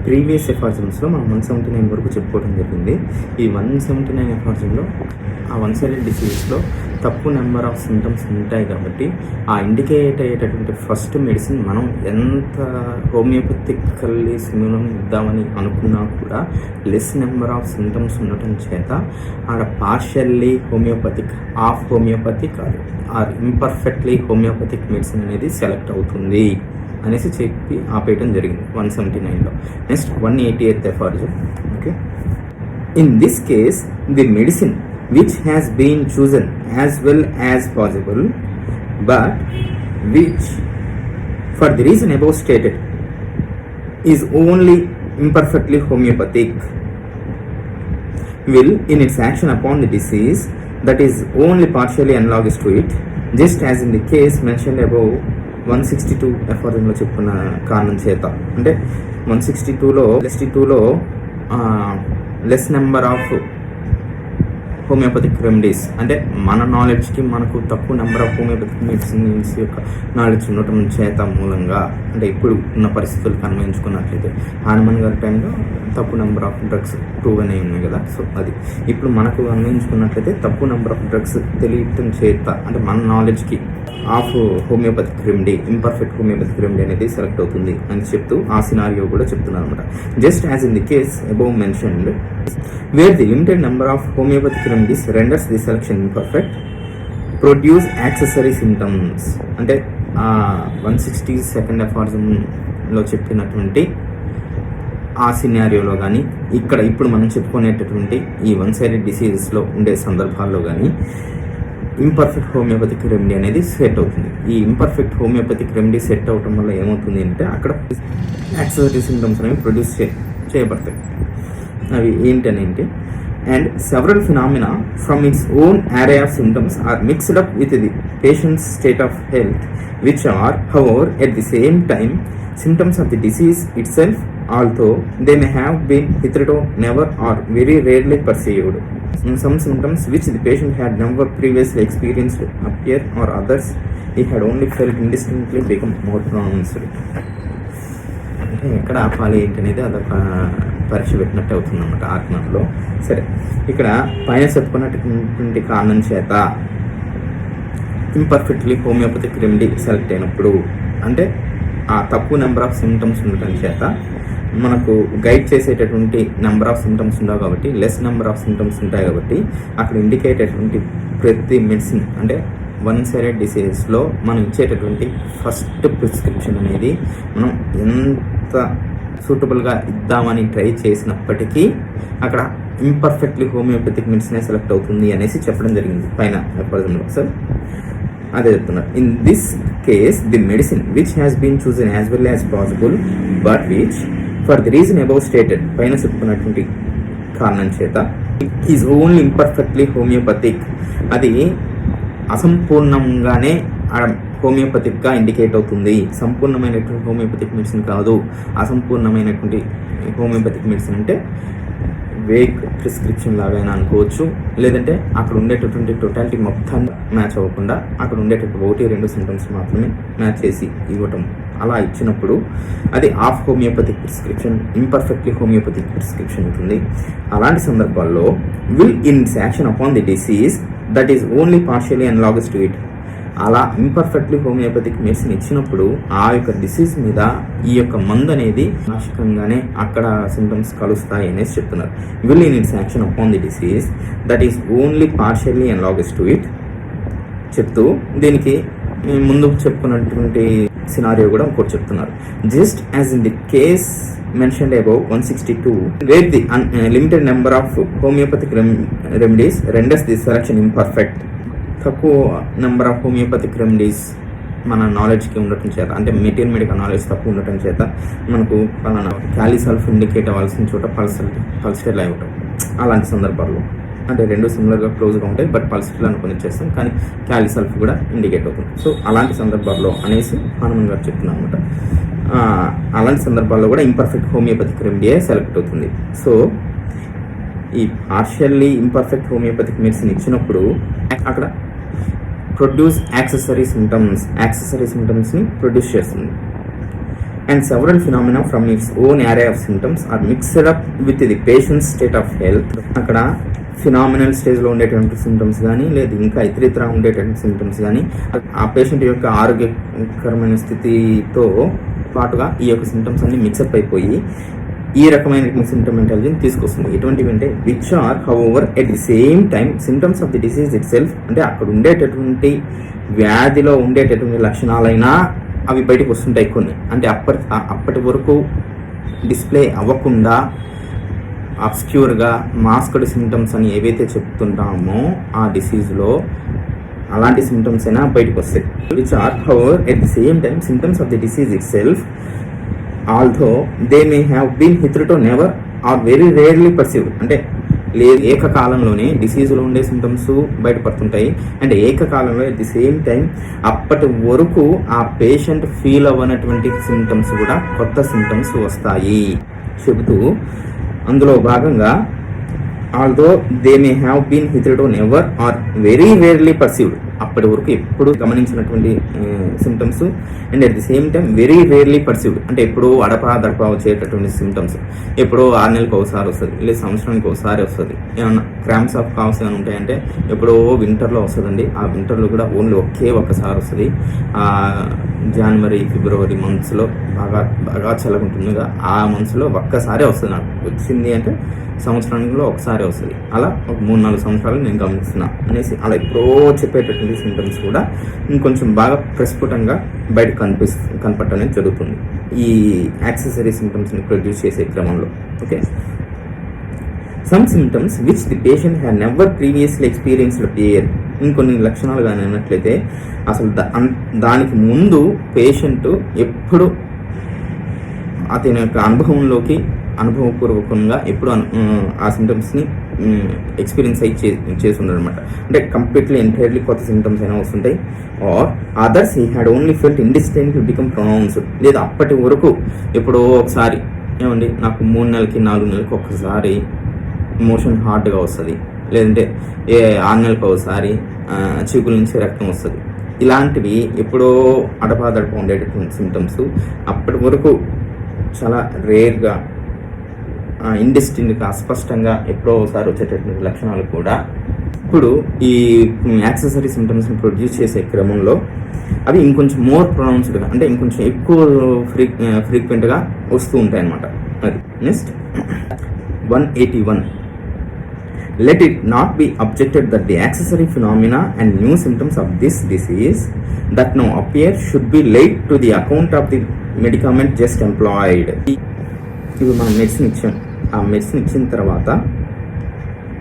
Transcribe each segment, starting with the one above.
Previous ఎఫార్జమ్స్లో మనం 179 వరకు చెప్పుకోవడం జరిగింది. ఈ 179 ఎఫార్జంలో ఆ వన్ సైడెడ్ డిసీజ్లో తక్కువ నెంబర్ ఆఫ్ సింటమ్స్ ఉంటాయి కాబట్టి ఆ ఇండికేట్ అయ్యేటటువంటి ఫస్ట్ మెడిసిన్ మనం ఎంత హోమియోపతికల్లీ సిమిలర్ ఇద్దామని అనుకున్నా కూడా లెస్ నెంబర్ ఆఫ్ సింటమ్స్ ఉండటం చేత ఆడ partially homoeopathic, half homoeopathic or imperfectly homoeopathic medicine అనేది సెలెక్ట్ అవుతుంది అనేసి చెప్పి ఆపేయటం జరిగింది 179లో. Next 188th aphorism. Okay, in this case the medicine which has been chosen as well as possible but which for the reason above stated is only imperfectly homeopathic will in its action upon the disease that is only partially analogous to it, just as in the case mentioned above 162 ఎఫర్లో చెప్పుకున్న కారణం చేత. అంటే 162లో less number of homoeopathic remedies, అంటే మన నాలెడ్జ్కి మనకు తక్కువ నెంబర్ ఆఫ్ హోమియోపతిక్ మెడిసిన్స్ యొక్క నాలెడ్జ్ ఉండటం చేత మూలంగా, అంటే ఇప్పుడు ఉన్న పరిస్థితులకు అన్వయించుకున్నట్లయితే హానుమన్ గారి టైంలో తక్కువ నెంబర్ ఆఫ్ డ్రగ్స్ ప్రూవ్ అనేవి ఉన్నాయి కదా. సో అది ఇప్పుడు మనకు అన్వయించుకున్నట్లయితే తక్కువ నెంబర్ ఆఫ్ డ్రగ్స్ తెలియటం చేత, అంటే మన నాలెడ్జ్కి of homoeopathic remedy, imperfect homoeopathic remedy అనేది సెలెక్ట్ అవుతుంది అని చెప్తూ ఆ సినారియో కూడా చెప్తున్నారు అనమాట. Just as in the case above mentioned where the limited number of homeopathic remedies renders the selection imperfect, produce accessory symptoms. అంటే 162nd ఎఫార్జంలో చెప్పినటువంటి ఆ సినారియోలో కానీ ఇప్పుడు మనం చెప్పుకునేటటువంటి ఈ వన్ సైడెడ్ డిసీజెస్లో ఉండే సందర్భాల్లో కానీ ఇంపర్ఫెక్ట్ హోమియోపతిక్ రెమెడీ అనేది సెట్ అవుతుంది. ఈ ఇంపర్ఫెక్ట్ హోమియోపతిక్ రెమెడీ సెట్ అవటం వల్ల ఏమవుతుంది అంటే అక్కడ యాక్సెసరీ సింటమ్స్ అనేవి ప్రొడ్యూస్ చేయబడతాయి. అవి ఏంటనేంటి, and several phenomena from its own array of symptoms are mixed up with the patient's state of health, which are however at the same time symptoms of the disease itself, although they may have been hitherto never or very rarely perceived. Some symptoms which the patient had never previously experienced appear, or others he had only felt indistinctly become more pronounced. అంటే ఎక్కడ ఆపాలి ఏంటనేది అదొక పరీక్ష పెట్టినట్టు అవుతుంది అన్నమాట ఆత్మలో. సరే, ఇక్కడ పైన చెప్పుకున్నటువంటి కారణం చేత ఇంపర్ఫెక్ట్లీ హోమియోపతిక్ రెమెడీ సెలెక్ట్ అయినప్పుడు, అంటే ఆ తక్కువ నెంబర్ ఆఫ్ సిమ్టమ్స్ ఉండటం చేత మనకు గైడ్ చేసేటటువంటి నెంబర్ ఆఫ్ సిమ్టమ్స్ ఉండవు కాబట్టి లెస్ నెంబర్ ఆఫ్ సిమ్టమ్స్ ఉంటాయి కాబట్టి అక్కడ ఇండికేట్ అయ్యేటువంటి ప్రతి మెడిసిన్, అంటే వన్ సైడెడ్ డిసీజెస్లో మనం ఇచ్చేటటువంటి ఫస్ట్ ప్రిస్క్రిప్షన్ అనేది మనం ఎంత సూటబుల్గా ఇద్దామని ట్రై చేసినప్పటికీ అక్కడ ఇంపర్ఫెక్ట్లీ హోమియోపతిక్ మెడిసినే సెలెక్ట్ అవుతుంది అనేసి చెప్పడం జరిగింది పైన ఎఫర్జంలో. సార్ అదే చెప్తున్నారు, in this case the medicine which has been chosen as well as possible but which for the reason above stated, పైన చెప్పుకున్నటువంటి కారణం చేత ఈజ్ ఓన్లీ ఇంపర్ఫెక్ట్లీ హోమియోపతిక్, అది అసంపూర్ణంగానే హోమియోపతిక్గా ఇండికేట్ అవుతుంది. సంపూర్ణమైనటువంటి హోమియోపతిక్ మెడిసిన్ కాదు, అసంపూర్ణమైనటువంటి హోమియోపతిక్ మెడిసిన్ అంటే వేగ్ ప్రిస్క్రిప్షన్ లాగైనా అనుకోవచ్చు, లేదంటే అక్కడ ఉండేటటువంటి టోటాలిటీ మొత్తం మ్యాచ్ అవ్వకుండా అక్కడ ఉండేటటువంటి 1-2 సింటమ్స్ మాత్రమే మ్యాచ్ చేసి ఇవ్వటం, అలా ఇచ్చినప్పుడు అది of homeopathic prescription, imperfectly homoeopathic prescription ఉంటుంది. అలాంటి సందర్భాల్లో will in it's action upon the disease that is only partially analogous to it, అలా ఇంపర్ఫెక్ట్లీ హోమియోపతిక్ మెడిసిన్ ఇచ్చినప్పుడు ఆ యొక్క డిసీజ్ మీద ఈ యొక్క మందు అనేది నాశకంగానే అక్కడ సింటమ్స్ కలుస్తాయి అనేసి చెప్తున్నారు. Will in it's action upon the disease that is only partially analogous to it చెప్తూ దీనికి ముందు చెప్పుకున్నటువంటి సినారియో కూడా ఇంకోటి చెప్తున్నారు. Just as in the case mentioned above 162 where the limited number of homeopathic remedies renders the selection imperfect, తక్కువ number of homoeopathic remedies మన నాలెడ్జ్కి ఉండటం చేత, అంటే మెటీరియల్ మెడికల్ నాలెడ్జ్ తక్కువ ఉండటం చేత మనకు పలానా క్యాలిసల్ఫ్ ఇండికేట్ అవ్వాల్సిన చోట పల్స్టెల్ అవ్వటం, అలాంటి సందర్భాల్లో అంటే రెండు సిమిలర్గా క్లోజ్గా ఉంటాయి బట్ పల్స్టెల్ అనుకుని చేస్తాం కానీ క్యాలిసల్ఫ్ కూడా ఇండికేట్ అవుతుంది. సో అలాంటి సందర్భాల్లో అనేసి హనుమన్ గారు చెప్తున్నాం అనమాట. అలాంటి సందర్భాల్లో కూడా ఇంపర్ఫెక్ట్ హోమియోపతిక్ రెమెడీయే సెలెక్ట్ అవుతుంది. సో ఈ పార్షియల్లీ ఇంపర్ఫెక్ట్ హోమియోపతిక్ మెడిసిన్ ఇచ్చినప్పుడు అక్కడ ప్రొడ్యూస్ యాక్సెసరీ సిమ్టమ్స్ని ప్రొడ్యూస్ చేస్తుంది. and several phenomena from its own array of symptoms are mixed up with the patient's state of health. అక్కడ ఫినామినల్ స్టేజ్లో ఉండేటువంటి సిమ్టమ్స్ కానీ లేదు ఇంకా ఇతరితర ఉండేటువంటి సిమ్టమ్స్ కానీ ఆ పేషెంట్ యొక్క ఆరోగ్యకరమైన స్థితితో పాటుగా ఈ యొక్క సిమ్టమ్స్ అన్ని మిక్సప్ అయిపోయి ఈ రకమైన సిమ్టమెంటాలజీని తీసుకొస్తుంది. ఎటువంటివి అంటే which are however at the same time symptoms of the disease itself, అంటే అక్కడ ఉండేటటువంటి వ్యాధిలో ఉండేటటువంటి లక్షణాలైనా అవి బయటకు వస్తుంటాయి కొన్ని. అంటే అప్పటి వరకు డిస్ప్లే అవ్వకుండా అబ్స్క్యూర్గా మాస్క్డ్ సిమ్టమ్స్ అని ఏవైతే చెప్తుంటామో ఆ డిసీజ్లో అలాంటి సిమ్టమ్స్ అయినా బయటకు వస్తాయి. Which are however at the same time symptoms of the disease itself although they may have been hitherto never or very rarely perceived. అంటే లేదు ఏకకాలంలోనే డిసీజులో ఉండే సిమ్టమ్స్ బయటపడుతుంటాయి. అంటే ఏకకాలంలో ఎట్ ది సేమ్ టైం అప్పటి వరకు ఆ పేషెంట్ ఫీల్ అవ్వనటువంటి సిమ్టమ్స్ కూడా కొత్త సిమ్టమ్స్ వస్తాయి చెబుతూ అందులో భాగంగా although they may have been hitherto never or very rarely perceived, అప్పటి వరకు ఎప్పుడు గమనించినటువంటి symptoms and at the same time very rarely perceived, అంటే ఎప్పుడో అడపా వచ్చేటటువంటి సిమ్టమ్స్ ఎప్పుడో 6 నెలలకు ఒకసారి వస్తుంది, లేదా సంవత్సరానికి ఒకసారి వస్తుంది. ఏమన్నా క్రాంప్స్ ఆఫ్ కాఫ్స్ ఏమైనా ఉంటాయంటే ఎప్పుడో వింటర్లో వస్తుందండి. ఆ వింటర్లో కూడా ఓన్లీ ఒక్కసారి వస్తుంది. జనవరి ఫిబ్రవరి మంత్స్లో బాగా చల్లగుంటుందిగా ఆ మంత్స్లో ఒక్కసారే వస్తుంది. నాకు వచ్చింది అంటే సంవత్సరానికి ఒకసారి వస్తుంది. అలా ఒక 3-4 సంవత్సరాలు నేను గమనిస్తున్నా అనేసి అలా ఎప్పుడో చెప్పేటటువంటి సిమ్టమ్స్ కూడా ఇంకొంచెం బాగా ప్రస్ఫుటంగా బయట కనపడటం అనేది జరుగుతుంది ఈ యాక్సెసరీ సిమ్టమ్స్ని ప్రొడ్యూస్ చేసే క్రమంలో. Okay, some symptoms which the patient had never previously experienced appear. ఇంకొన్ని లక్షణాలు కానీ అన్నట్లయితే అసలు దానికి ముందు పేషెంట్ ఎప్పుడు అతని యొక్క అనుభవపూర్వకంగా ఎప్పుడు ఆ సిమ్టమ్స్ని ఎక్స్పీరియన్స్ చేసి ఉండరనమాట. అంటే కంప్లీట్లీ ఎంటైర్లీ కొత్త సిమ్టమ్స్ అయినా వస్తుంటాయి. Or others he had only felt indistinctly become pronounced, లేదా అప్పటి వరకు ఎప్పుడో ఒకసారి ఏమండి నాకు 3 నెలలకి 4 నెలలకి ఒకసారి మోషన్ హార్డ్గా వస్తుంది, లేదంటే 6 నెలలకు ఒకసారి చీకుల నుంచి రక్తం వస్తుంది. ఇలాంటివి ఎప్పుడో అడపా ఉండేటటువంటి సిమ్టమ్స్ అప్పటి వరకు చాలా రేర్గా ఇండిస్టింక్ట్గా అస్పష్టంగా ఎప్పుడో ఒకసారి వచ్చేటటువంటి లక్షణాలు కూడా ఇప్పుడు ఈ యాక్సెసరీ సిమ్టమ్స్ని ప్రొడ్యూస్ చేసే క్రమంలో అవి ఇంకొంచెం మోర్ ప్రొనౌన్స్డ్గా, అంటే ఇంకొంచెం ఎక్కువ ఫ్రీక్వెంట్గా వస్తూ ఉంటాయి అన్నమాట. అది next 181. Let it not be objected that the accessory phenomena and new symptoms of this disease that now appear should be laid to the account of the medicament just employed. ఇప్పుడు మనం మెడిసిన్ ఇచ్చాం, ఆ medicine ఇచ్చిన తర్వాత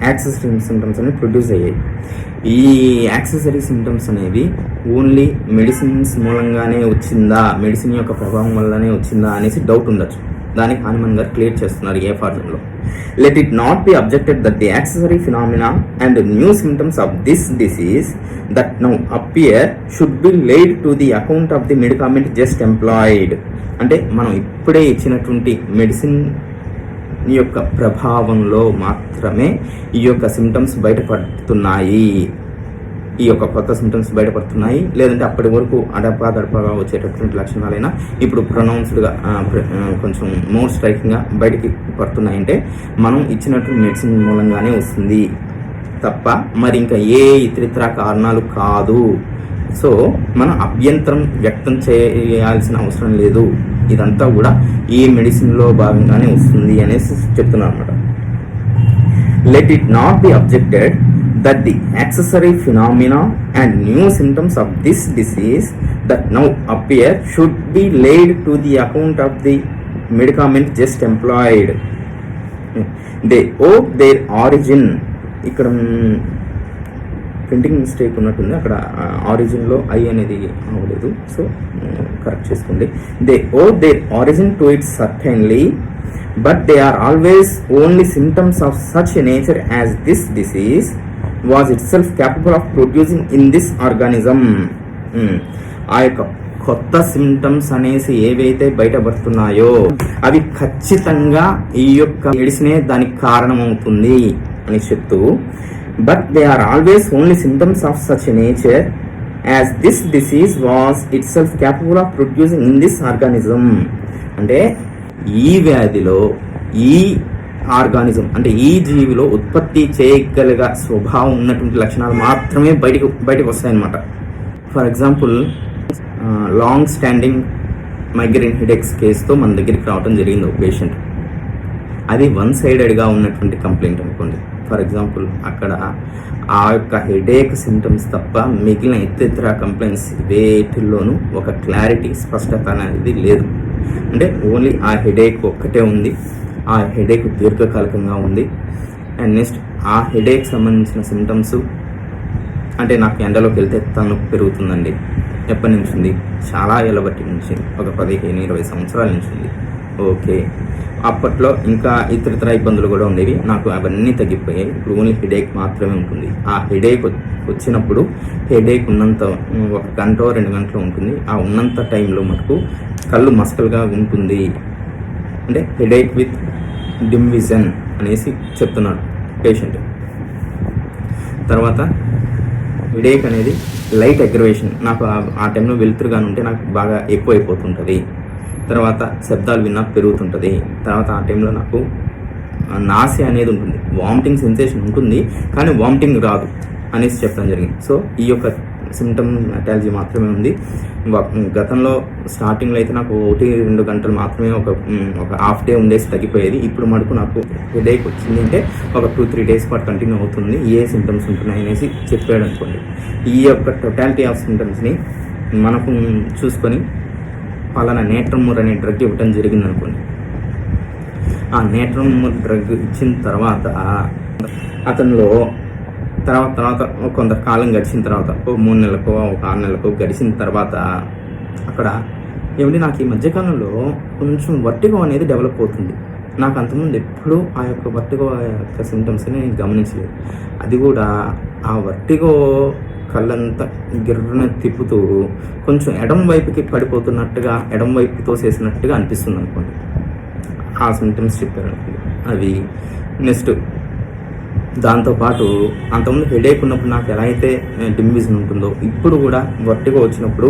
accessory symptoms అనేవి produce అయ్యాయి. ఈ accessory symptoms అనేవి ఓన్లీ మెడిసిన్స్ మూలంగానే వచ్చిందా, మెడిసిన్ యొక్క ప్రభావం వల్లనే వచ్చిందా అనేసి డౌట్ ఉండొచ్చు. దానికి హనుమాన్ గారు క్లియర్ చేస్తున్నారు ఏ ఫార్ములో. Let it not be objected that the accessory phenomena and new symptoms of this disease that now appear should be laid to the account of the medicament just employed. అంటే మనం ఇప్పుడే ఇచ్చినటువంటి మెడిసిన్ యొక్క ప్రభావంలో మాత్రమే ఈ యొక్క సిమ్టమ్స్ బయటపడుతున్నాయి, ఈ యొక్క కొత్త సిమ్టమ్స్ బయటపడుతున్నాయి. లేదంటే అప్పటి వరకు అడపాదడపగా వచ్చేటటువంటి లక్షణాలైనా ఇప్పుడు ప్రొనౌన్స్డ్గా కొంచెం మోర్ స్ట్రైకింగ్గా బయటికి పడుతున్నాయంటే మనం ఇచ్చినటువంటి మెడిసిన్ మూలంగానే వస్తుంది తప్ప మరి ఇంకా ఏ ఇతరితర కారణాలు కాదు. సో మనం అభ్యంతరం వ్యక్తం చేయాల్సిన అవసరం లేదు, ఇదంతా కూడా ఈ మెడిసిన్లో భాగంగానే వస్తుంది అనేసి చెప్తున్నారు అనమాట. Let it not be objected that the accessory phenomena and new symptoms of this disease that now appear should be laid to the account of the medicament just employed. They owe their origin. ఇక్కడ printing mistake ఉన్నట్టుంది, అక్కడ ఆరిజిన్లో ఐ అనేది అవ్వలేదు, so correct చేసుకోండి. They owe their origin to it certainly but they are always only symptoms of such a nature as this disease was itself capable of producing in this organism. ఆ యొక్క కొత్త సిమ్టమ్స్ అనేసి ఏవైతే బయటపడుతున్నాయో అవి ఖచ్చితంగా ఈ యొక్క మెడిసినే దానికి కారణమవుతుంది అని చెప్తూ, but they are always only symptoms of such a nature as this disease was it self capable of producing in this organism. అంటే ఈ వ్యాధిలో ఈ ఆర్గానిజం అంటే ఈ జీవిలో ఉత్పత్తి చేయగలిగ స్వభావం ఉన్నటువంటి లక్షణాలు మాత్రమే బయటకు వస్తాయన్నమాట. For example long standing migraine headaches కేసుతో మన దగ్గరికి రావడం జరిగింది ఒక పేషెంట్. అది వన్ సైడెడ్గా ఉన్నటువంటి కంప్లైంట్ అనుకోండి. ఫర్ ఎగ్జాంపుల్ అక్కడ ఆ యొక్క హెడేక్ సిమ్టమ్స్ తప్ప మిగిలిన ఇతర కంప్లైంట్స్ వేటిల్లోనూ ఒక క్లారిటీ స్పష్టత అనేది లేదు. అంటే ఓన్లీ ఆ హెడేక్ ఒక్కటే ఉంది, ఆ హెడేక్ దీర్ఘకాలికంగా ఉంది. అండ్ నెక్స్ట్ ఆ హెడేక్ సంబంధించిన సిమ్టమ్స్ అంటే నాకు ఎండలోకి వెళ్తే తలనొప్పి పెరుగుతుందండి. ఎప్పటి నుంచి ఉంది? చాలా ఏళ్ళ బట్టి నుంచి, ఒక 15-20 సంవత్సరాల నుంచి ఉంది. ఓకే, అప్పట్లో ఇంకా ఇతర ఇబ్బందులు కూడా ఉండేవి, నాకు అవన్నీ తగ్గిపోయాయి. ఇప్పుడు ఓన్లీ హెడేక్ మాత్రమే ఉంటుంది. ఆ హెడేక్ వచ్చినప్పుడు హెడేక్ ఉన్నంత 1 గంట 2 గంటలు ఉంటుంది. ఆ ఉన్నంత టైంలో మనకు కళ్ళు మసకలుగా ఉంటుంది. అంటే హెడేక్ విత్ డిమ్ విజన్ అనేసి చెప్తున్నాడు పేషెంట్. తర్వాత హెడేక్ అనేది లైట్ అగ్రవేషన్, నాకు ఆ టైంలో వెలుతురుగా ఉంటే నాకు బాగా ఎక్కువ అయిపోతుంటుంది. తర్వాత శబ్దాలు విన్నా పెరుగుతుంటుంది. తర్వాత ఆ టైంలో నాకు నాసి అనేది ఉంటుంది, వామిటింగ్ సెన్సేషన్ ఉంటుంది కానీ వామిటింగ్ రాదు అనేసి చెప్పడం జరిగింది. సో ఈ యొక్క సిమ్టమ్ అటాలజీ మాత్రమే ఉంది. గతంలో స్టార్టింగ్లో అయితే నాకు 1-2 గంటలు మాత్రమే ఒక హాఫ్ డే ఉండేసి తగ్గిపోయేది. ఇప్పుడు మటుకు నాకు హెడేక్ వచ్చింది అంటే ఒక 2-3 డేస్ పాటు కంటిన్యూ అవుతుంది. ఏ సిమ్టమ్స్ ఉంటున్నాయి అనేసి చెప్పాడు అనుకోండి. ఈ యొక్క టోటాలిటీ ఆఫ్ సిమ్టమ్స్ని మనకు చూసుకొని పలానా నేట్రమూర్ అనే డ్రగ్ ఇవ్వటం జరిగింది అనుకోండి. ఆ నేట్రమూర్ డ్రగ్ ఇచ్చిన తర్వాత అతనిలో తర్వాత కొంత కాలం గడిచిన తర్వాత 3 నెలలకో 6 నెలలకో గడిచిన తర్వాత అక్కడ ఏమిటి నాకు ఈ మధ్యకాలంలో కొంచెం వర్టిగో అనేది డెవలప్ అవుతుంది. నాకు అంతకుముందు ఎప్పుడూ ఆ యొక్క వర్టిగో యొక్క సిమ్టమ్స్ని నేను గమనించలేదు. అది కూడా ఆ వర్టిగో కళ్ళంతా గిర్రన తిప్పుతూ కొంచెం ఎడం వైపుకి పడిపోతున్నట్టుగా, ఎడం వైపుకి తోసేసినట్టుగా అనిపిస్తుంది అనుకోండి. ఆ సిమ్టమ్స్ చెప్పారు అవి. నెక్స్ట్ దాంతోపాటు అంతకుముందు హెడేక్ ఉన్నప్పుడు నాకు ఎలా అయితే డిమ్ విజన్ ఉంటుందో ఇప్పుడు కూడా వర్టిగో వచ్చినప్పుడు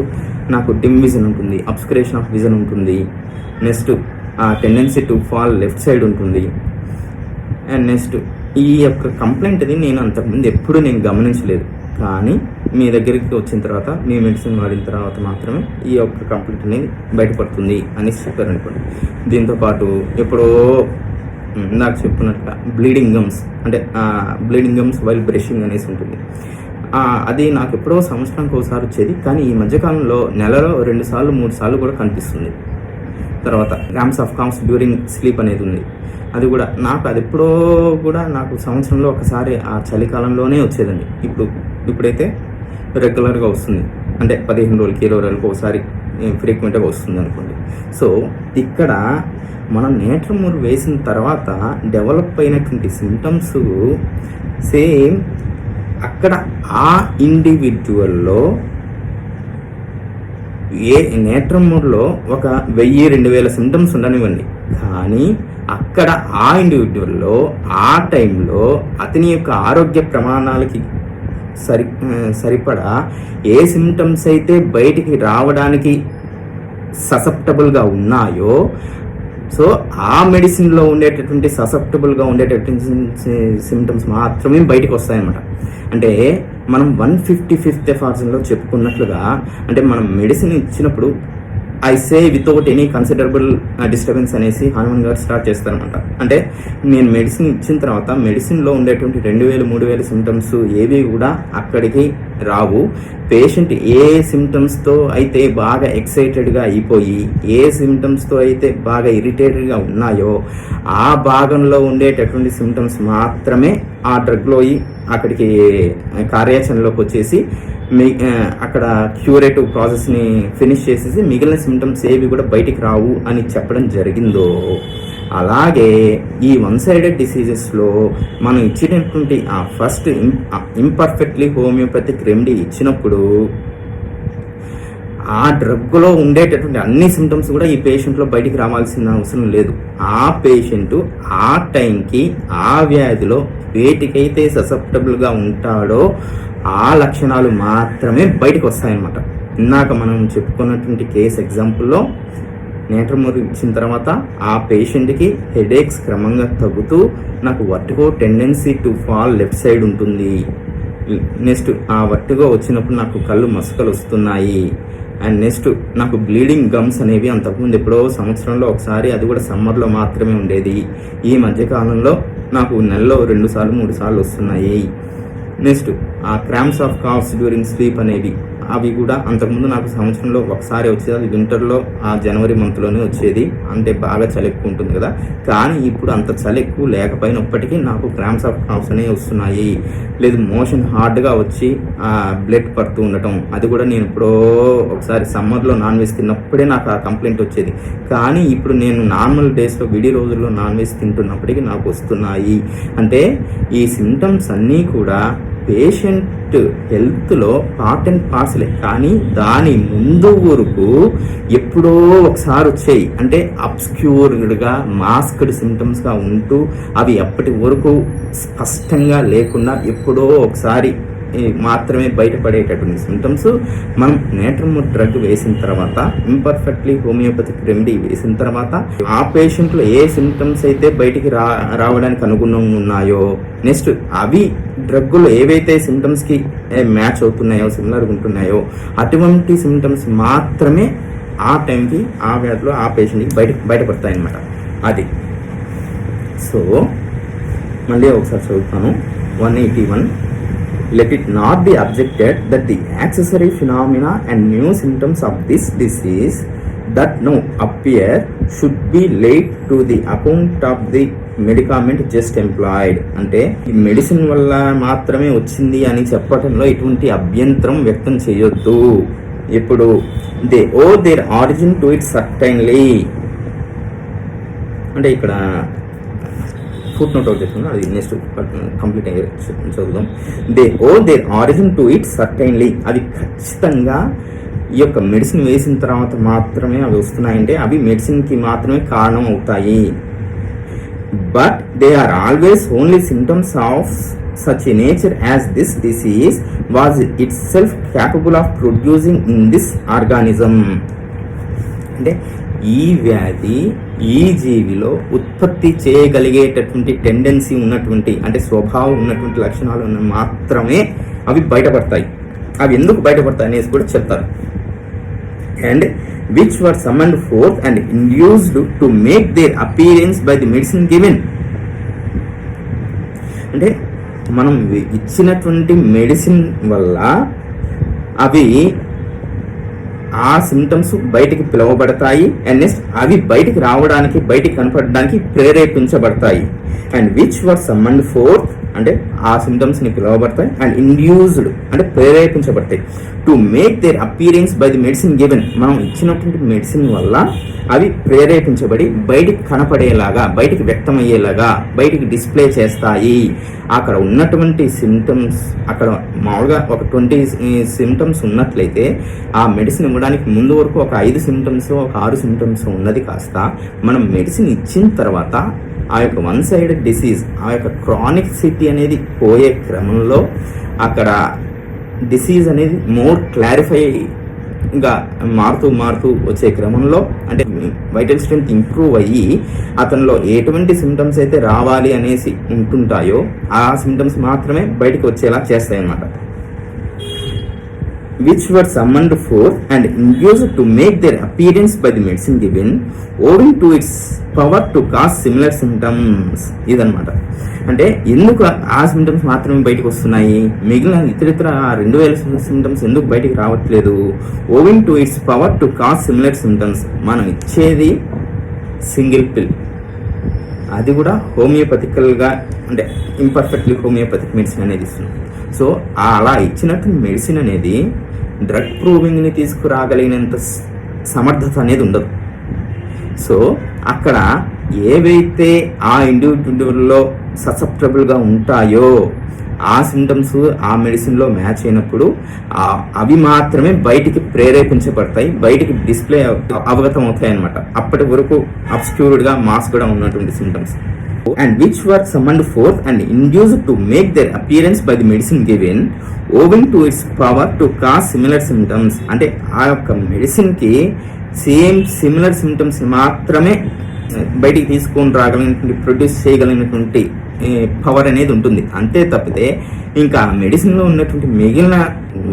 నాకు డిమ్ విజన్ ఉంటుంది, అబ్స్క్రేషన్ ఆఫ్ విజన్ ఉంటుంది. Next tendency to fall left side ఉంటుంది. అండ్ నెక్స్ట్ ఈ యొక్క కంప్లైంట్ని నేను అంతకుముందు ఎప్పుడు నేను గమనించలేదు, కానీ మీ దగ్గరికి వచ్చిన తర్వాత మీ మెడిసిన్ వాడిన తర్వాత మాత్రమే ఈ యొక్క కంప్లైంట్ అనేది బయటపడుతుంది అనేసి చెప్పారు అనుకోండి. దీంతోపాటు ఎప్పుడో నాకు చెప్పుకున్నట్టుగా బ్లీడింగ్ గమ్స్, అంటే బ్లీడింగ్ గమ్స్ వైల్ బ్రషింగ్ అనేసి ఉంటుంది. అది నాకు ఎప్పుడో సంవత్సరానికి ఒకసారి వచ్చేది, కానీ ఈ మధ్యకాలంలో నెలలో 2 సార్లు 3 సార్లు కూడా కనిపిస్తుంది. తర్వాత rams of comms during sleep అనేది ఉంది. అది కూడా అది ఎప్పుడో కూడా నాకు సంవత్సరంలో ఒకసారి ఆ చలికాలంలోనే వచ్చేదండి. ఇప్పుడైతే రెగ్యులర్గా వస్తుంది, అంటే 15 రోజులకి 20 రోజులకి ఒకసారి ఫ్రీక్వెంట్గా వస్తుంది అనుకోండి. సో ఇక్కడ మనం నేట్రమూర్ వేసిన తర్వాత డెవలప్ అయినటువంటి సిమ్టమ్స్ సేమ్ అక్కడ ఆ ఇండివిజువల్లో ఏ నేట్రమూర్లో ఒక 1000-2000 సిమ్టమ్స్ ఉండనివ్వండి, కానీ అక్కడ ఆ ఇండివిజువల్లో ఆ టైంలో అతని యొక్క ఆరోగ్య ప్రమాణాలకి సరిపడా ఏ సిమ్టమ్స్ అయితే బయటికి రావడానికి ససెప్టబుల్గా ఉన్నాయో, సో ఆ మెడిసిన్లో ఉండేటటువంటి ససెప్టబుల్గా ఉండేటటువంటి సిమ్టమ్స్ మాత్రమే బయటకు వస్తాయన్నమాట. అంటే మనం 155th ఎఫార్జన్లో చెప్పుకున్నట్లుగా, అంటే మనం మెడిసిన్ ఇచ్చినప్పుడు I say without any considerable disturbance అనేసి హనుమాన్ గారు స్టార్ట్ చేస్తారనమాట. అంటే నేను మెడిసిన్ ఇచ్చిన తర్వాత మెడిసిన్లో ఉండేటువంటి 2000-3000 సిమ్టమ్స్ ఏవి కూడా అక్కడికి రావు. పేషెంట్ ఏ సిమ్టమ్స్తో అయితే బాగా ఎక్సైటెడ్గా అయిపోయి, ఏ సిమ్టమ్స్తో అయితే బాగా ఇరిటేటెడ్గా ఉన్నాయో ఆ భాగంలో ఉండేటటువంటి సిమ్టమ్స్ మాత్రమే ఆ డ్రగ్లో అక్కడికి కార్యాచరణలోకి వచ్చేసి అక్కడ క్యూరేటివ్ ప్రాసెస్ని ఫినిష్ చేసేసి మిగిలిన సిమ్టమ్స్ ఏవి కూడా బయటికి రావు అని చెప్పడం జరిగిందో, అలాగే ఈ 1-sided డిసీజెస్లో మనం ఇచ్చినటువంటి ఆ ఫస్ట్ ఇంపర్ఫెక్ట్లీ హోమియోపతిక్ రెమెడీ ఇచ్చినప్పుడు ఆ డ్రగ్లో ఉండేటటువంటి అన్ని సిమ్టమ్స్ కూడా ఈ పేషెంట్లో బయటికి రావాల్సిన అవసరం లేదు. ఆ పేషెంట్ ఆ టైంకి ఆ వ్యాధిలో వేటికైతే ససెప్టబుల్గా ఉంటాడో ఆ లక్షణాలు మాత్రమే బయటకు వస్తాయన్నమాట. ఇందాక మనం చెప్పుకున్నటువంటి కేసు ఎగ్జాంపుల్లో నేట్రమోర్ ఇచ్చిన తర్వాత ఆ పేషెంట్కి హెడేక్స్ క్రమంగా తగ్గుతూ నాకు vertigo tendency to fall left side ఉంటుంది. నెక్స్ట్ ఆ వర్టిగో వచ్చినప్పుడు నాకు కళ్ళు మసకలు వస్తున్నాయి. అండ్ నెక్స్ట్ నాకు బ్లీడింగ్ గమ్స్ అనేవి అంతకుముందు ఎప్పుడో సంవత్సరంలో ఒకసారి, అది కూడా సమ్మర్లో మాత్రమే ఉండేది. ఈ మధ్యకాలంలో నాకు నెలలో 2 సార్లు 3 సార్లు వస్తున్నాయి. నెక్స్ట్ ఆ cramps of calves during sleep అనేవి, అవి కూడా అంతకుముందు నాకు సంవత్సరంలో ఒకసారి వచ్చేది. అది వింటర్లో ఆ జనవరి మంత్లోనే వచ్చేది, అంటే బాగా చలి ఎక్కువ ఉంటుంది కదా. కానీ ఇప్పుడు అంత చలి ఎక్కువ లేకపోయినప్పటికీ నాకు క్రాంప్స్ ఆఫ్ కాఫ్స్ అనేవి వస్తున్నాయి. లేదు మోషన్ హార్డ్గా వచ్చి బ్లడ్ పడుతూ ఉండటం, అది కూడా నేను ఎప్పుడో ఒకసారి సమ్మర్లో నాన్ వెజ్ తిన్నప్పుడే నాకు ఆ కంప్లైంట్ వచ్చేది. కానీ ఇప్పుడు నేను నార్మల్ డేస్లో విడి రోజుల్లో నాన్ వెజ్ తింటున్నప్పటికీ నాకు వస్తున్నాయి. అంటే ఈ సిమ్టమ్స్ అన్నీ కూడా పేషెంట్ హెల్త్లో పార్ట్ అండ్ పార్సలే, కానీ దాని ముందు వరకు ఎప్పుడో ఒకసారి వచ్చాయి. అంటే అబ్స్క్యూర్డ్గా మాస్క్డ్ సిమ్టమ్స్గా ఉంటూ అవి ఎప్పటి వరకు స్పష్టంగా లేకుండా ఎప్పుడో ఒకసారి మాత్రమే బయటపడేటటువంటి సిమ్టమ్స్ మనం నేట్రమోర్ డ్రగ్ వేసిన తర్వాత, ఇంపర్ఫెక్ట్లీ హోమియోపతిక్ రెమెడీ వేసిన తర్వాత ఆ పేషెంట్లో ఏ సిమ్టమ్స్ అయితే బయటికి రావడానికి అనుగుణంగా ఉన్నాయో, నెక్స్ట్ అవి డ్రగ్గులు ఏవైతే సిమ్టమ్స్కి మ్యాచ్ అవుతున్నాయో, సిమిలర్గా ఉంటున్నాయో, అటువంటి సిమ్టమ్స్ మాత్రమే ఆ టైంకి ఆ వ్యాధిలో ఆ పేషెంట్కి బయటపడతాయి అన్నమాట. అది సో మళ్ళీ ఒకసారి చదువుతాను. 181. Let it not be objected that the accessory phenomena and new symptoms of this disease that now appear should be laid to the account of the medicament just employed. అంటే ఈ మెడిసిన్ వల్ల మాత్రమే వచ్చింది అని చెప్పడంలో ఎటువంటి అభ్యంతరం వ్యక్తం చేయొద్దు. ఇప్పుడు they owe their origin to it certainly. అంటే ఇక్కడ ఫుట్ నోట్ అవుట్ చేస్తున్నాం, అది నెక్స్ట్ కంప్లీట్ అయ్యే చదువుదాం. They owe their origin to it certainly. అది ఖచ్చితంగా ఈ యొక్క మెడిసిన్ వేసిన తర్వాత మాత్రమే అవి వస్తున్నాయంటే అవి మెడిసిన్కి మాత్రమే కారణం అవుతాయి. But they are always only symptoms of such a nature as this disease was itself capable of producing in this organism. అంటే ఈ వ్యాధి ఈ జీవిలో ఉత్పత్తి చేయగలిగేటటువంటి టెండెన్సీ ఉన్నటువంటి, అంటే స్వభావం ఉన్నటువంటి లక్షణాలు ఉన్న మాత్రమే అవి బయటపడతాయి. అవి ఎందుకు బయటపడతాయి అనేసి కూడా చెప్తారు. And which were summoned forth and induced to make their appearance by the medicine given. అంటే మనం ఇచ్చినటువంటి మెడిసిన్ వల్ల అవి ఆ సిమ్టమ్స్ బయటికి పిలువబడతాయి. అండ్ నెక్స్ట్ అవి బయటికి రావడానికి, బయటికి కనపడడానికి ప్రేరేపించబడతాయి. And which were summoned forth అంటే ఆ సిమ్టమ్స్ ని పిలువబడతాయి. అండ్ ఇండ్యూస్డ్ అంటే ప్రేరేపించబడతాయి. To make their appearance by the medicine given. మనం ఇచ్చినటువంటి మెడిసిన్ వల్ల అవి ప్రేరేపించబడి బయటికి కనపడేలాగా, బయటికి వ్యక్తమయ్యేలాగా, బయటికి డిస్ప్లే చేస్తాయి. అక్కడ ఉన్నటువంటి సిమ్టమ్స్, అక్కడ మామూలుగా ఒక 20 సిమ్టమ్స్ ఉన్నట్లయితే ఆ మెడిసిన్ ఇవ్వడానికి ముందు వరకు ఒక 5 సిమ్టమ్స్, ఒక 6 సిమ్టమ్స్ ఉన్నది కాస్త మనం మెడిసిన్ ఇచ్చిన తర్వాత ఆ యొక్క వన్ సైడెడ్ డిసీజ్, ఆ యొక్క క్రానిక్ సిటీ అనేది పోయే క్రమంలో అక్కడ డిసీజ్ అనేది మోర్ క్లారిఫై ఇంకా మారుతూ వచ్చే క్రమంలో, అంటే వైటల్ స్ట్రెంత్ ఇంప్రూవ్ అయ్యి అతనిలో ఎటువంటి సిమ్టమ్స్ అయితే రావాలి అనేసి ఉంటుంటాయో ఆ సిమ్టమ్స్ మాత్రమే బయటకు వచ్చేలా చేస్తాయి అన్నమాట. which were summoned forth and induced to make their appearance by the medicine given owing to its power to cause similar symptoms. ఇదన్నమాట. అంటే ఎందుకు ఆ సిమ్టమ్స్ మాత్రమే బయటకు వస్తున్నాయి, మిగిలిన ఇతరితర 2000 సిమ్టమ్స్ ఎందుకు బయటికి రావట్లేదు? Owing to its power to cause similar symptoms. మనం ఇచ్చేది సింగిల్ పిల్, అది కూడా హోమియోపతికల్గా, అంటే ఇంపర్ఫెక్ట్లీ హోమియోపతిక్ మెడిసిన్ అనేది ఇస్తుంది. సో అలా ఇచ్చినట్టు మెడిసిన్ అనేది డ్రగ్ ప్రూవింగ్ని తీసుకురాగలిగినంత సమర్థత అనేది ఉండదు. సో అక్కడ ఏవైతే ఆ ఇండివిజువల్లో ససెప్టబుల్గా ఉంటాయో ఆ సిమ్టమ్స్ ఆ మెడిసిన్లో మ్యాచ్ అయినప్పుడు అవి మాత్రమే బయటికి ప్రేరేపించబడతాయి, బయటికి డిస్ప్లే అవగతం అవుతాయి అన్నమాట. అప్పటి వరకు అబ్స్క్యూర్డ్గా మాస్క్గా ఉన్నటువంటి symptoms. and which were summoned forth and induced to make their appearance by the medicine given owing to its power to cause similar symptoms. అంటే ఆ యొక్క మెడిసిన్కి సేమ్ సిమిలర్ సిమ్టమ్స్ మాత్రమే బయటికి తీసుకొని రాగలిగినటువంటి ప్రొడ్యూస్ చేయగలిగినటువంటి పవర్ అనేది ఉంటుంది. అంతే తప్పితే ఇంకా మెడిసిన్లో ఉన్నటువంటి మిగిలిన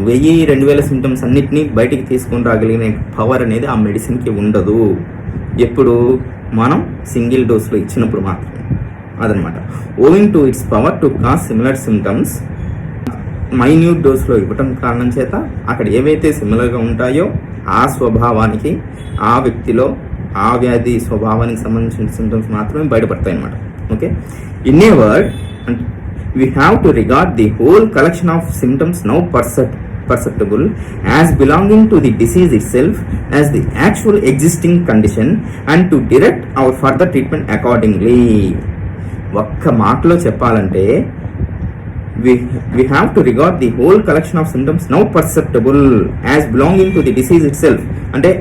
1000-2000 సిమ్టమ్స్ అన్నిటినీ బయటికి తీసుకొని రాగలిగిన పవర్ అనేది ఆ మెడిసిన్కి ఉండదు. ఎప్పుడు మనం సింగిల్ డోస్లో ఇచ్చినప్పుడు మాత్రమే అదనమాట. Owing to its power to cause similar symptoms, minute డోస్లో ఇవ్వటం కారణం చేత అక్కడ ఏవైతే సిమిలర్గా ఉంటాయో ఆ స్వభావానికి, ఆ వ్యక్తిలో ఆ వ్యాధి స్వభావానికి సంబంధించిన సిమ్టమ్స్ మాత్రమే బయటపడతాయి అన్నమాట. Okay, in a word we have to regard the whole collection of symptoms now perceptible as belonging to the disease itself as the actual existing condition and to direct our further treatment accordingly. ఒక్క మాటలో చెప్పాలంటే we have to regard the whole collection of symptoms now perceptible as belonging to the disease itself. అంటే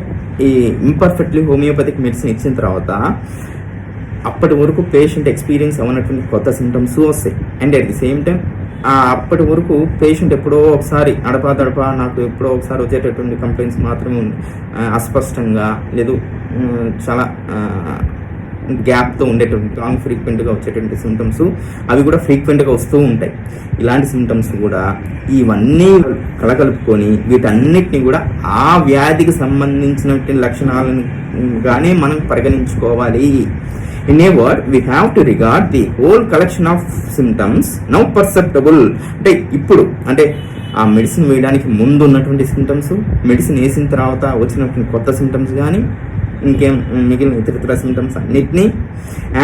ఈ imperfectly homoeopathic medicine ఇచ్చిన తర్వాత అప్పటి వరకు patient experience అవ్వనటువంటి కొత్త సిమ్టమ్స్ వస్తాయి. And at the same time అప్పటి వరకు పేషెంట్ ఎప్పుడో ఒకసారి అడపా నాకు ఎప్పుడో ఒకసారి వచ్చేటటువంటి కంప్లైంట్స్ మాత్రమే ఉంది. అస్పష్టంగా లేదు చాలా గ్యాప్తో ఉండేటువంటి లాంగ్ ఫ్రీక్వెంట్గా వచ్చేటువంటి సిమ్టమ్స్ అవి కూడా ఫ్రీక్వెంట్గా వస్తూ ఉంటాయి. ఇలాంటి సిమ్టమ్స్ కూడా ఇవన్నీ కలగలుపుకొని వీటన్నిటిని కూడా ఆ వ్యాధికి సంబంధించినటువంటి లక్షణాలను గానే మనం పరిగణించుకోవాలి. In a word, we have to regard the whole collection of symptoms now perceptible. అంటే ఇప్పుడు అంటే ఆ మెడిసిన్ వేయడానికి ముందు ఉన్నటువంటి సిమ్టమ్స్, మెడిసిన్ వేసిన తర్వాత వచ్చినటువంటి కొత్త సిమ్టమ్స్ కానీ ఇంకేం మిగిలిన ఇతర సిమ్టమ్స్ అన్నిటినీ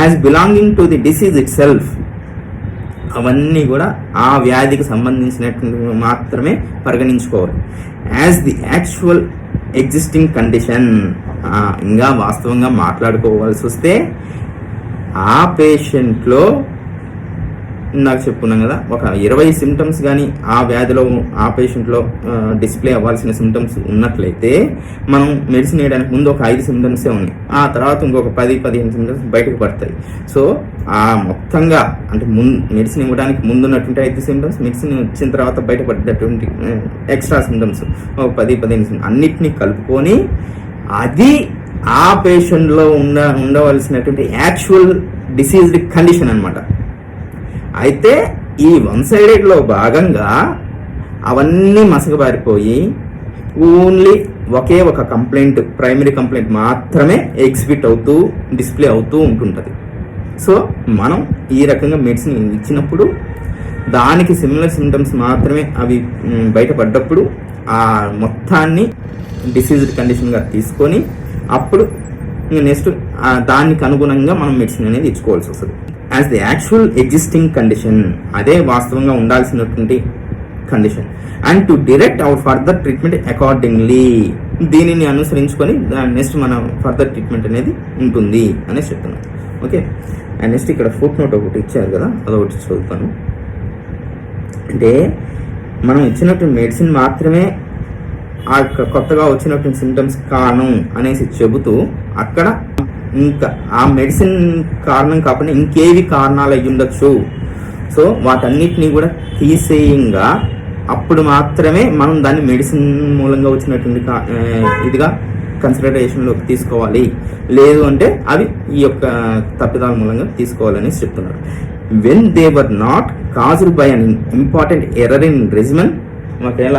as belonging to the disease itself, అవన్నీ కూడా ఆ వ్యాధికి సంబంధించినటువంటి మాత్రమే పరిగణించుకోవాలి. As the actual existing condition, ఇంకా వాస్తవంగా మాట్లాడుకోవాల్సి వస్తే ఆ పేషెంట్లో నాకు చెప్పుకున్నాం కదా, ఒక 20 సిమ్టమ్స్ కానీ ఆ వ్యాధిలో ఆ పేషెంట్లో డిస్ప్లే అవ్వాల్సిన సిమ్టమ్స్ ఉన్నట్లయితే మనం మెడిసిన్ వేయడానికి ముందు ఒక 5 సిమ్టమ్సే ఉన్నాయి, ఆ తర్వాత ఇంకొక 10-15 సిమ్టమ్స్ బయటకు పడతాయి. సో ఆ మొత్తంగా అంటే మెడిసిన్ ఇవ్వడానికి ముందున్నటువంటి 5 సిమ్టమ్స్, మెడిసిన్ వచ్చిన తర్వాత బయటపడేటటువంటి ఎక్స్ట్రా సిమ్టమ్స్ ఒక 10-15 సిమ్టమ్స్ అన్నిటినీ కలుపుకొని అది ఆ పేషెంట్లో ఉండవలసినటువంటి యాక్చువల్ డిసీజ్డ్ కండిషన్ అన్నమాట. అయితే ఈ 1 సైడెడ్లో భాగంగా అవన్నీ మసకబారిపోయి ఓన్లీ ఒకే ఒక కంప్లైంట్, ప్రైమరీ కంప్లైంట్ మాత్రమే ఎగ్జిబిట్ అవుతూ డిస్ప్లే అవుతూ ఉంటుంటుంది. సో మనం ఈ రకంగా మెడిసిన్ ఇచ్చినప్పుడు దానికి సిమిలర్ సిమ్టమ్స్ మాత్రమే అవి బయటపడ్డప్పుడు ఆ మొత్తాన్ని డిసీజ్డ్ కండిషన్గా తీసుకొని అప్పుడు నెక్స్ట్ దానికి అనుగుణంగా మనం మెడిసిన్ అనేది ఇచ్చుకోవాల్సి వస్తుంది. As the actual existing condition, అదే వాస్తవంగా ఉండాల్సినటువంటి condition. And to direct our further treatment accordingly, దీనిని అనుసరించుకొని నెక్స్ట్ మన ఫర్దర్ ట్రీట్మెంట్ అనేది ఉంటుంది అనేసి చెప్తున్నాను. ఓకే, అండ్ నెక్స్ట్ ఇక్కడ ఫుట్ నోట్ ఒకటి ఇచ్చారు కదా, అదొకటి చదువుతాను. అంటే మనం ఇచ్చినటువంటి మెడిసిన్ మాత్రమే ఆ కొత్తగా వచ్చినటువంటి సిమ్టమ్స్ కారణం అనేసి చెబుతూ అక్కడ ఇంకా ఆ మెడిసిన్ కారణం కాకుండా ఇంకేవి కారణాలు అయ్యి ఉండొచ్చు, సో వాటన్నిటినీ కూడా తీసేయంగా అప్పుడు మాత్రమే మనం దాన్ని మెడిసిన్ మూలంగా వచ్చినటువంటి ఇదిగా కన్సిడరేషన్లోకి తీసుకోవాలి. లేదు అంటే అవి ఈ యొక్క తప్పిదాల మూలంగా తీసుకోవాలని చెప్తున్నారు. When they were not caused by an important error in regimen, ఒకవేళ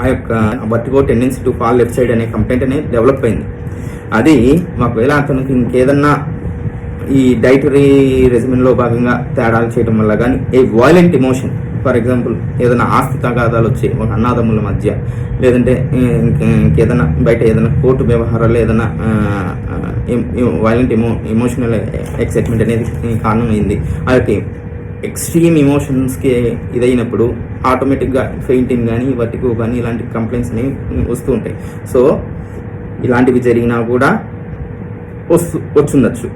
ఆ యొక్క vertigo tendency to fall left side అనే కంప్లైంట్ అనేది డెవలప్ అయింది. అది ఒకవేళ అతనికి ఇంకేదన్నా ఈ డైటరీ రెజిమెన్లో భాగంగా తేడాలు చేయడం వల్ల కానీ ఏ వైలెంట్ ఎమోషన్, ఫర్ ఎగ్జాంపుల్ ఏదైనా ఆస్తి తగాదాలు వచ్చి ఒక అన్నాదమ్ముల మధ్య, లేదంటే ఇంకేదైనా బయట ఏదైనా కోర్టు వ్యవహారాలు ఏదైనా వైలెంట్ ఎమోషనల్ ఎక్సైట్మెంట్ అనేది కారణమైంది, ఆ యొక్క ఎక్స్ట్రీమ్ ఎమోషన్స్కి ఇదైనప్పుడు ఆటోమేటిక్గా ఫెయింటింగ్ కానీ వర్టిగో కానీ ఇలాంటి కంప్లైంట్స్ అనేవి వస్తూ ఉంటాయి. సో ఇలాంటివి జరిగినా కూడా వచ్చుండొచ్చు.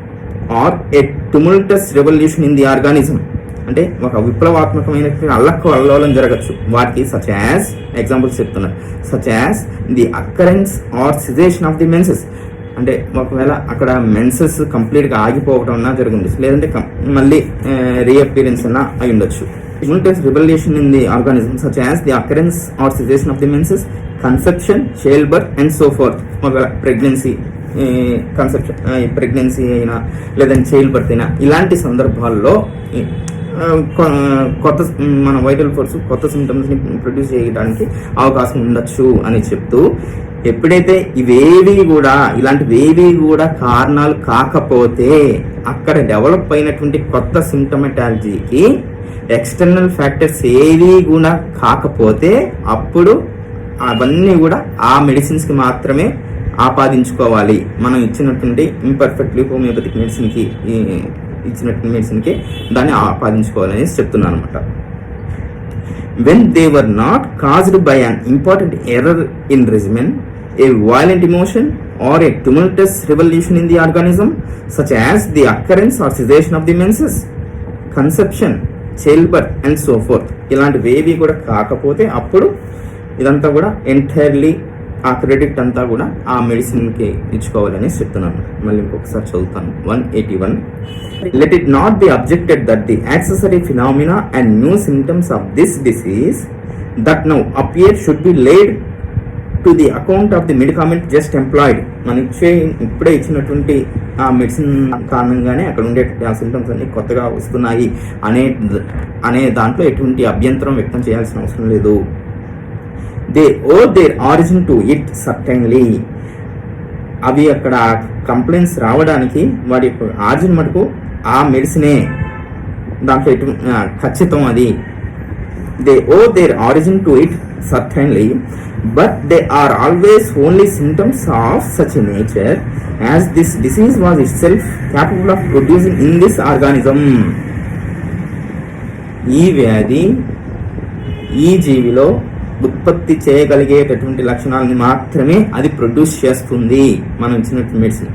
Or a tumultuous revolution in the organism, అంటే ఒక విప్లవాత్మకమైన అల్లకల్లోలం జరగచ్చు. వాటికి సచ్ యాజ్ ఎగ్జాంపుల్స్ చెప్తున్నారు, such as the occurrence or cessation of the menses, అంటే ఒకవేళ అక్కడ మెన్సెస్ కంప్లీట్గా ఆగిపోవడం అన్నా జరిగింది, లేదంటే మళ్ళీ రీఅపియరెన్స్ అన్నా అయి ఉండొచ్చు. simultaneous revolution in the organism such as the occurrence or cessation of the menses, conception, childbirth and so forth. Pregnancy అయినా లేదంటే చైల్డ్ బర్త్ అయినా ఇలాంటి సందర్భాల్లో కొత్త మన వైటల్ ఫోర్స్ కొత్త సిమ్టమ్స్ని ప్రొడ్యూస్ చేయడానికి అవకాశం ఉండొచ్చు అని చెప్తూ, ఎప్పుడైతే ఇలాంటివేవి కూడా కారణాలు కాకపోతే అక్కడ డెవలప్ అయినటువంటి కొత్త సిమ్టమటాలజీకి ఎక్స్టర్నల్ ఫ్యాక్టర్స్ ఏవి కూడా కాకపోతే అప్పుడు అవన్నీ కూడా ఆ మెడిసిన్స్కి మాత్రమే ఆపాదించుకోవాలి. మనం ఇచ్చినటువంటి ఇంపర్ఫెక్ట్లీ హోమియోపతిక్ మెడిసిన్కి దాన్ని ఆపాదించుకోవాలని చెప్తున్నాను అనమాట. when they were not caused by an important error in regimen, a violent emotion or a tumultuous revolution in the organism such as the occurrence or cessation of the menses, conception, childbirth and so forth, ఇలాంటివేవి కూడా కాకపోతే అప్పుడు ఇదంతా కూడా entirely ఆ credit అంతా కూడా ఆ మెడిసిన్కి ఇచ్చుకోవాలని చెప్తున్నాను. మళ్ళీ ఇంకొకసారి చదువుతాను. 181. Let it not be objected that the accessory phenomena and new symptoms of this disease that now appear should be laid to the account of the medicament just employed. మనం ఇప్పుడే ఇచ్చినటువంటి ఆ మెడిసిన్ కారణంగానే అక్కడ ఉండే ఆ సింటమ్స్ అన్ని కొత్తగా వస్తున్నాయి అనే దాంట్లో ఎటువంటి అభ్యంతరం వ్యక్తం చేయాల్సిన అవసరం లేదు. They owe their origin to it certainly. అవి అక్కడ కంప్లైంట్స్ రావడానికి వాడి యొక్క ఆరిజిన్ మటుకు ఆ మెడిసినే, దాంట్లో ఖచ్చితం అది. They owe their origin to it certainly, but they are always only symptoms of such a nature as this disease was itself capable of producing in this organism. ఈ వ్యాధి ఈ జీవిలో ఉత్పత్తి చేయగలిగేటటువంటి లక్షణాలని మాత్రమే అది ప్రొడ్యూస్ చేస్తుంది మనం ఇచ్చినటువంటి medicine,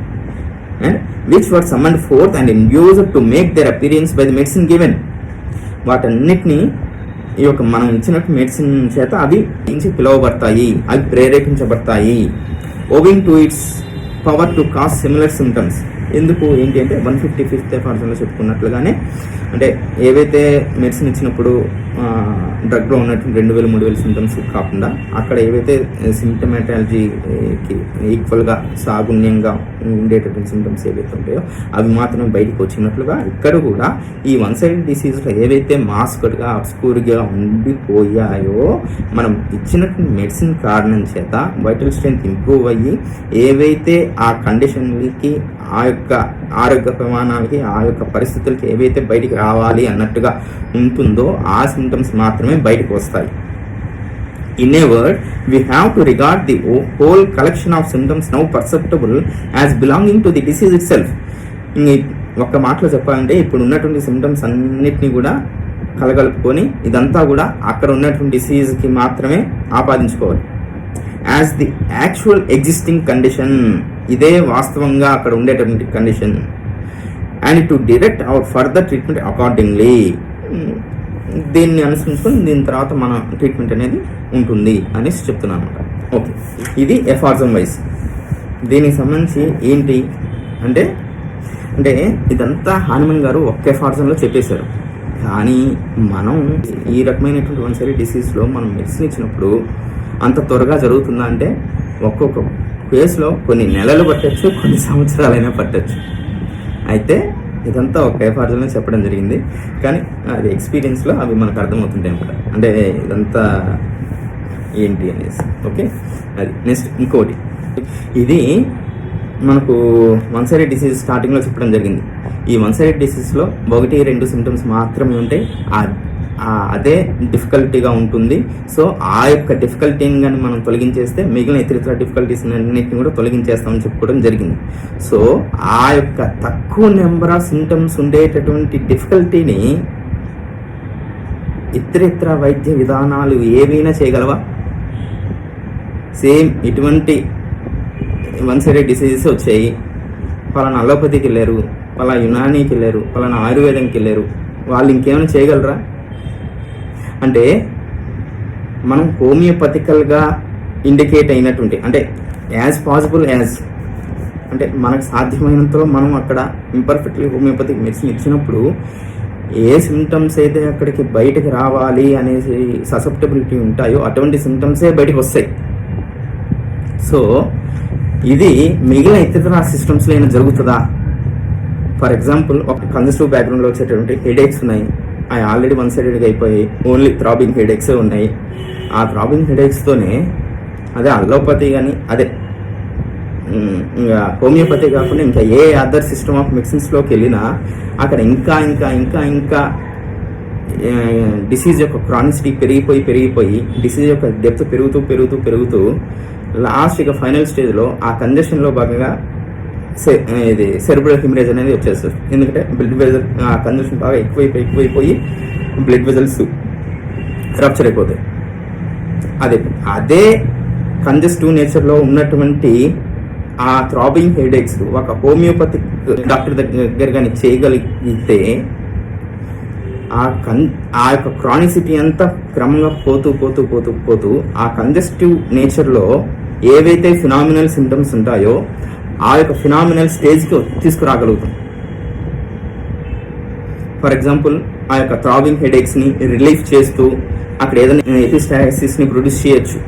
and which were summoned forth and induced to make their appearance by the medicine given. వాటన్నిటిని ఈ యొక్క మనం ఇచ్చినట్టు మెడిసిన్ చేత అవి పిలువబడతాయి, అవి ప్రేరేపించబడతాయి. Owing to its power to cause similar symptoms. ఎందుకు ఏంటి అంటే 155th ఎఫార్జన్లో చెప్పుకున్నట్లుగానే, అంటే ఏవైతే మెడిసిన్ ఇచ్చినప్పుడు డ్రగ్లో ఉన్నటువంటి 2000-3000 సిమ్టమ్స్ కాకుండా అక్కడ ఏవైతే సిమ్టమాటాలజీకి ఈక్వల్గా సాగుణ్యంగా ఉండేటటువంటి సిమ్టమ్స్ ఏవైతే ఉంటాయో అవి మాత్రమే బయటకు వచ్చినట్లుగా ఇక్కడ కూడా ఈ వన్ సైడెడ్ డిసీజ్లో ఏవైతే మాస్క్డ్గా అబ్స్కూర్గా ఉండిపోయాయో మనం ఇచ్చినటువంటి మెడిసిన్ కారణం చేత వైటల్ స్ట్రెంత్ ఇంప్రూవ్ అయ్యి ఏవైతే ఆ కండిషన్కి ఆ యొక్క ఆరోగ్య ప్రమాణాలకి ఆ యొక్క పరిస్థితులకి ఏవైతే బయటికి రావాలి అన్నట్టుగా ఉంటుందో ఆ సిమ్టమ్స్ మాత్రమే బయటకు వస్తాయి. In a word, we have to regard the whole collection of symptoms now perceptible as belonging to the disease itself. ఒక్క మాటలో చెప్పాలంటే ఇప్పుడు ఉన్నటువంటి సిమ్టమ్స్ అన్నిటినీ కూడా కలగలుపుకొని ఇదంతా కూడా అక్కడ ఉన్నటువంటి డిసీజ్కి మాత్రమే ఆపాదించుకోవాలి. As the actual existing condition, ఇదే వాస్తవంగా అక్కడ ఉండేటటువంటి condition, and to direct our further treatment accordingly. దీన్ని అనుసరించుకొని దీని తర్వాత మన ట్రీట్మెంట్ అనేది ఉంటుంది అనేసి చెప్తున్నాను అనమాట. ఓకే, ఇది ఎఫార్జన్ వైజ్. దీనికి సంబంధించి ఏంటి అంటే ఇదంతా హానిమన్ గారు ఒక్క ఎఫార్జన్లో చెప్పేశారు. కానీ మనం ఈ రకమైనటువంటి వన్ సైడెడ్ డిసీజ్లో మనం మెడిసిన్ ఇచ్చినప్పుడు అంత త్వరగా జరుగుతుందా అంటే ఒక్కొక్క కేసులో కొన్ని నెలలు పట్టచ్చు, కొన్ని సంవత్సరాలైనా పట్టచ్చు. అయితే ఇదంతా ఒక ఎఫార్జన్లో చెప్పడం జరిగింది, కానీ అది ఎక్స్పీరియన్స్లో అవి మనకు అర్థమవుతుంటాయి అనమాట. అంటే ఇదంతా ఏంటి అనేసి. ఓకే, అది నెక్స్ట్ ఇంకోటి, ఇది మనకు వన్ సైడెడ్ డిసీజ్ స్టార్టింగ్లో చెప్పడం జరిగింది. ఈ వన్ సైడెడ్ డిసీజ్లో 1-2 సిమ్టమ్స్ మాత్రమే ఉంటాయి, అదే డిఫికల్టీగా ఉంటుంది. సో ఆ యొక్క డిఫికల్టీని కానీ మనం తొలగించేస్తే మిగిలిన ఇతర డిఫికల్టీస్ అన్నింటిని కూడా తొలగించేస్తామని చెప్పుకోవడం జరిగింది. సో ఆ యొక్క తక్కువ నెంబర్ ఆఫ్ సిమ్టమ్స్ ఉండేటటువంటి డిఫికల్టీని ఇతర వైద్య విధానాలు ఏవైనా చేయగలవా? సేమ్ ఇటువంటి వన్ సైడెడ్ డిసీజెస్ వచ్చాయి, పలానా అలోపతికి వెళ్ళారు, పలానా యునానీకి వెళ్ళారు, పలానా ఆయుర్వేదంకి వెళ్ళారు, వాళ్ళు ఇంకేమైనా చేయగలరా అంటే మనం హోమియోపతికల్గా ఇండికేట్ అయినటువంటి, అంటే యాజ్ పాసిబుల్ యాజ్ అంటే మనకు సాధ్యమైనంతలో మనం అక్కడ ఇంపర్ఫెక్ట్లీ హోమియోపతిక్ మెడిసిన్ ఇచ్చినప్పుడు ఏ సిమ్టమ్స్ అయితే అక్కడికి బయటకు రావాలి అనేసి ససెప్టబిలిటీ ఉంటాయో అటువంటి సిమ్టమ్సే బయటకు వస్తాయి. సో ఇది మిగిలిన ఇతర సిస్టమ్స్లో అయినా జరుగుతుందా? ఫర్ ఎగ్జాంపుల్ ఒక కంజెస్టివ్ బ్యాక్గ్రౌండ్లో వచ్చేటువంటి హెడేక్స్ ఉన్నాయి, అవి ఆల్రెడీ వన్ సైడెడ్గా అయిపోయి ఓన్లీ థ్రాబింగ్ హెడేక్సే ఉన్నాయి. ఆ థ్రాబింగ్ హెడేక్స్తోనే అదే అల్లోపతి కానీ అదే ఇంకా హోమియోపతి కాకుండా ఇంకా ఏ అదర్ సిస్టమ్ ఆఫ్ మెడిసిన్స్లోకి వెళ్ళినా అక్కడ ఇంకా ఇంకా ఇంకా ఇంకా డిసీజ్ యొక్క క్రానిసిటీ పెరిగిపోయి డిసీజ్ యొక్క డెప్త్ పెరుగుతూ లాస్ట్ ఇక ఫైనల్ స్టేజ్లో ఆ కంజెషన్లో భాగంగా ఇది సెరిబ్రల్ హిమరేజ్ అనేది వచ్చేస్తుంది. ఎందుకంటే బ్లడ్ వెజల్ ఆ కంజెషన్ బాగా ఎక్కువైపోయి బ్లడ్ వెజల్స్ రప్చర్ అయిపోతాయి. అదే కంజెస్టివ్ నేచర్లో ఉన్నటువంటి ఆ థ్రాబింగ్ హెడేక్స్ ఒక హోమియోపతిక్ డాక్టర్ దగ్గర కానీ చేయగలిగితే ఆ యొక్క క్రానిసిటీ అంతా క్రమంగా పోతూ ఆ కంజెస్టివ్ నేచర్లో ఏవైతే ఫినామినల్ సిమ్టమ్స్ ఉంటాయో ఆ యొక్క ఫినామినల్ స్టేజ్కి తీసుకురాగలుగుతాం. ఫర్ ఎగ్జాంపుల్ ఆ యొక్క థ్రాబింగ్ హెడేక్స్ని రిలీఫ్ చేస్తూ అక్కడ ఏదైనా ఎపిస్టాసిస్ని ప్రొడ్యూస్ చేయొచ్చు,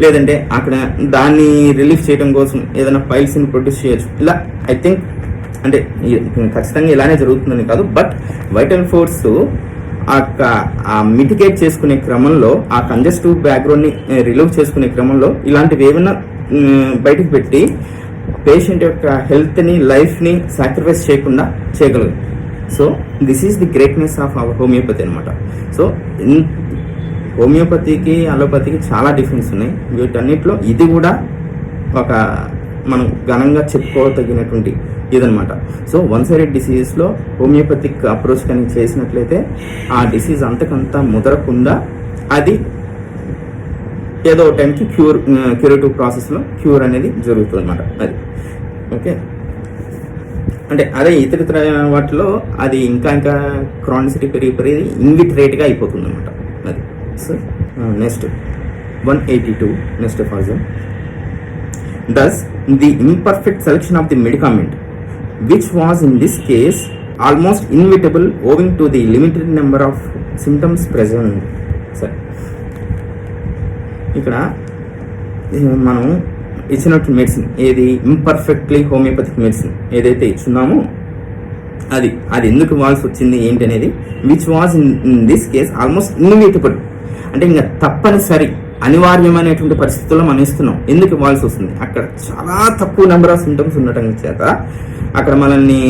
లేదంటే అక్కడ దాన్ని రిలీఫ్ చేయడం కోసం ఏదైనా పైల్స్ని ప్రొడ్యూస్ చేయొచ్చు. ఇలా ఐ థింక్ అంటే ఖచ్చితంగా ఇలానే జరుగుతుందని కాదు, బట్ వైటల్ ఫోర్స్ మిటిగేట్ చేసుకునే క్రమంలో ఆ కంజెస్టివ్ బ్యాక్గ్రౌండ్ని రిలీవ్ చేసుకునే క్రమంలో ఇలాంటివి ఏమైనా బయటకు పెట్టి పేషెంట్ యొక్క హెల్త్ని లైఫ్ని సాక్రిఫైస్ చేయకుండా చేయగలరు. So this is the greatness of our homeopathy అనమాట. సో హోమియోపతికి అలోపతికి చాలా డిఫరెన్స్ ఉన్నాయి. వీటన్నిటిలో ఇది కూడా ఒక మనం ఘనంగా చెప్పుకోదగినటువంటి ఇదనమాట. సో వన్ సైడెడ్ డిసీజెస్లో హోమియోపతిక్ అప్రోచ్ కానీ చేసినట్లయితే ఆ డిసీజ్ అంతకంతా ముదరకుండా అది ఏదో టైంకి క్యూరేటివ్ ప్రాసెస్లో క్యూర్ అనేది జరుగుతుంది అనమాట. అది ఓకే. అంటే అదే ఇతర వాటిలో అది ఇంకా క్రానిసిటీ పెరిగి ఇన్విట్రేట్గా అయిపోతుంది అనమాట. అది so next 182 next aphorism. Thus, the imperfect selection of the medicament, which was in this case almost inevitable owing to the limited number of symptoms present. సరే, ఇక్కడ మనం ఇచ్చినట్టు మెడిసిన్ ఏది ఇంపర్ఫెక్ట్లీ హోమియోపతిక్ మెడిసిన్ ఏదైతే ఇచ్చున్నామో అది ఎందుకు ఇవ్వాల్సి వచ్చింది ఏంటి అనేది, which was in this case almost inevitable, అంటే ఇంకా తప్పనిసరి అనివార్యమైనటువంటి పరిస్థితుల్లో మనం ఇస్తున్నాం. ఎందుకు ఇవ్వాల్సి వస్తుంది? అక్కడ చాలా తక్కువ నెంబర్ ఆఫ్ సిమ్టమ్స్ ఉండటం చేత అక్కడ మనల్ని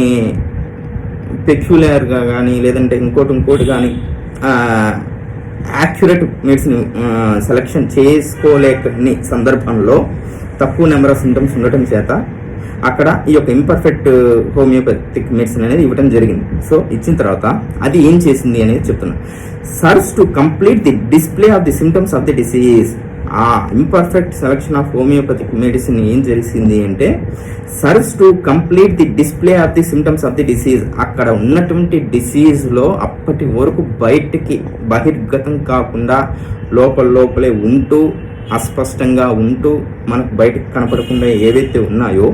పెక్యులర్గా కానీ లేదంటే ఇంకోటి కానీ యాక్యురేట్ మెడిసిన్ సెలెక్షన్ చేసుకోలేని సందర్భంలో తక్కువ నెంబర్ ఆఫ్ సిమ్టమ్స్ ఉండటం చేత అక్కడ ఈ యొక్క ఇంపర్ఫెక్ట్ హోమియోపతిక్ మెడిసిన్ అనేది ఇవ్వడం జరిగింది. సో ఇచ్చిన తర్వాత అది ఏం చేసింది అనేది చెప్తున్నాను. Serves to complete the display of the symptoms of the disease. ఆ imperfect selection of homoeopathic medicine ఏం జరిగింది అంటే serves to complete the display of the symptoms of the disease. అక్కడ ఉన్నటువంటి డిసీజ్లో అప్పటి వరకు బయటికి బహిర్గతం కాకుండా లోపలే ఉంటూ అస్పష్టంగా ఉంటూ మనకు బయటకు కనపడకుండా ఏవైతే ఉన్నాయో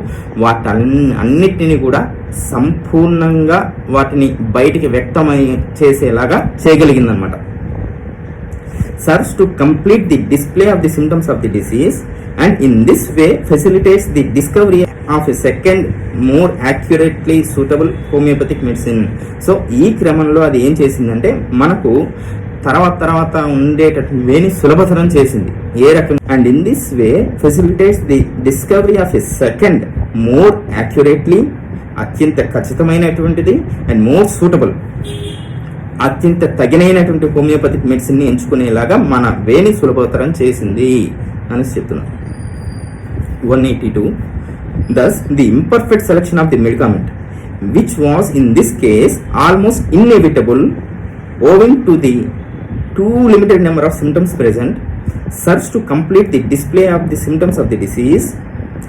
అన్నిటిని కూడా సంపూర్ణంగా వాటిని బయటికి వ్యక్తమై చేసేలాగా చేయగలిగిందనమాట. Serves to complete the display of the symptoms of the disease and in this way facilitates the discovery of a second more accurately suitable homoeopathic medicine. So ఈ క్రమంలో అది ఏం చేసిందంటే మనకు తర్వాత ఉండేటటువంటి వేని సులభతరం చేసింది. ఏ రకం? And in this way facilitates the discovery of a second more accurately, అత్యంత ఖచ్చితమైనటువంటిది, అండ్ మోర్ సూటబుల్, అత్యంత తగినైనటువంటి హోమియోపతిక్ మెడిసిన్ని ఎంచుకునేలాగా మన వేని సులభతరం చేసింది అని చెప్తున్నాం. 182. Thus, the imperfect selection of the medicament, which was in this case almost inevitable owing to the too limited number of symptoms present, serves to complete the display of the symptoms of the disease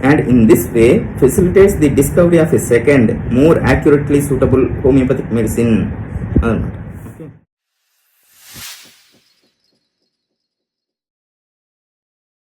and in this way facilitates the discovery of a second more accurately suitable homeopathic medicine.